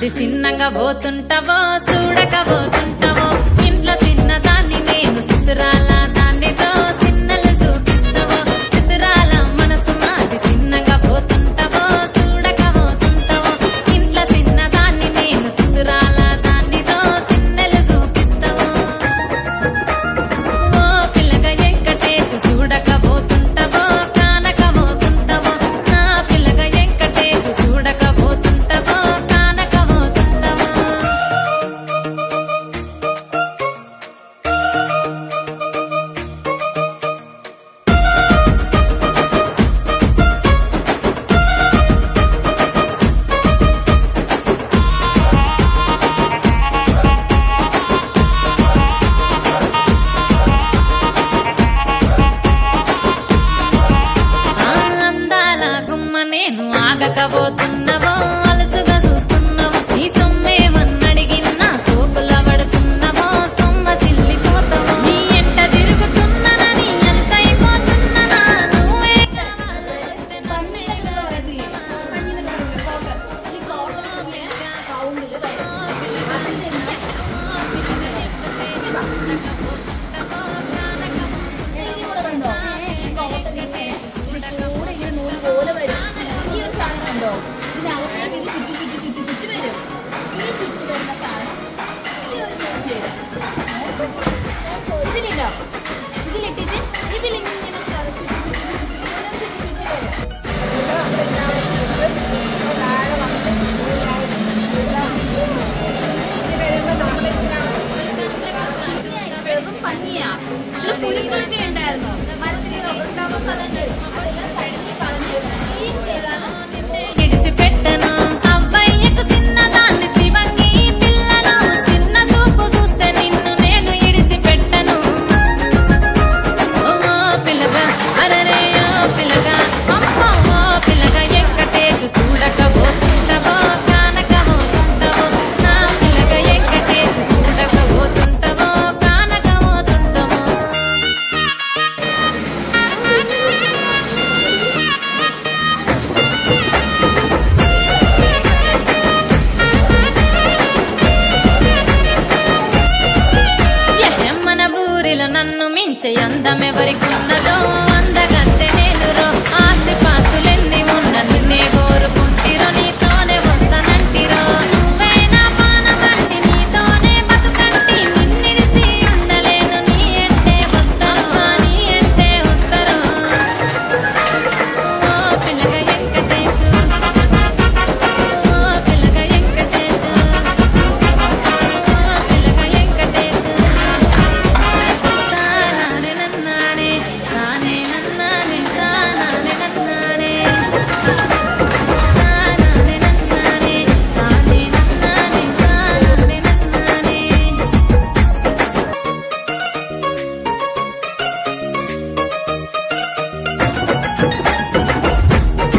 నాది చిన్నగా పోతుంటావో చూడకపోతుంటావో ఇంట్లో చిన్నదాన్ని నేను చిత్రాల దాన్నితో చిన్నలు చూపిస్తావో చిత్రాల మనసు నాది చిన్నగా పోతుంటావో చూడకపోతుంటావో ఇంట్లో చిన్నదాన్ని నేను చిత్రాల దాన్నితో చిన్నలు చూపిస్తావో ఓ పిల్లగా వెంకటేశు చూడకపోతుంటావో కానకపోతుంటావో నా పిల్లగా వెంకటేశు చూడకపోతుంటావో కానకపోతుంటావో అందాల గుమ్మ నేను ఆగకపోతున్నావో అలసుగా చూస్తున్నావో నీ సొమ్మేమన్నడిగినా సోకుల పడుతున్నావో సొమ్మ సిల్లిపోతావో నీ ఎంట తిరుగుతున్నానని అలసైపోతున్నానా నువ్వే కావాలంటే నన్నే ఇడిసిపెట్టను అవ్వయ్యకు చిన్నదాన్ని శివంగి పిల్లను చిన్న చూపు చూస్తే నిన్ను నేను ఇడిసిపెట్టను ఓ పిల్లగా అరరే ఓ పిల్లగా అమ్మో ఓ పిల్లగా వెంకటేశు చూడకపోతుంటావో కానకపోతుంటావో నా పిల్లగా వెంకటేశు చూడకపోతుంటావో కానకపోతుంటావో మన ఊరిలో నన్ను మించే అందమెవరికున్నదో అందగత్తెనే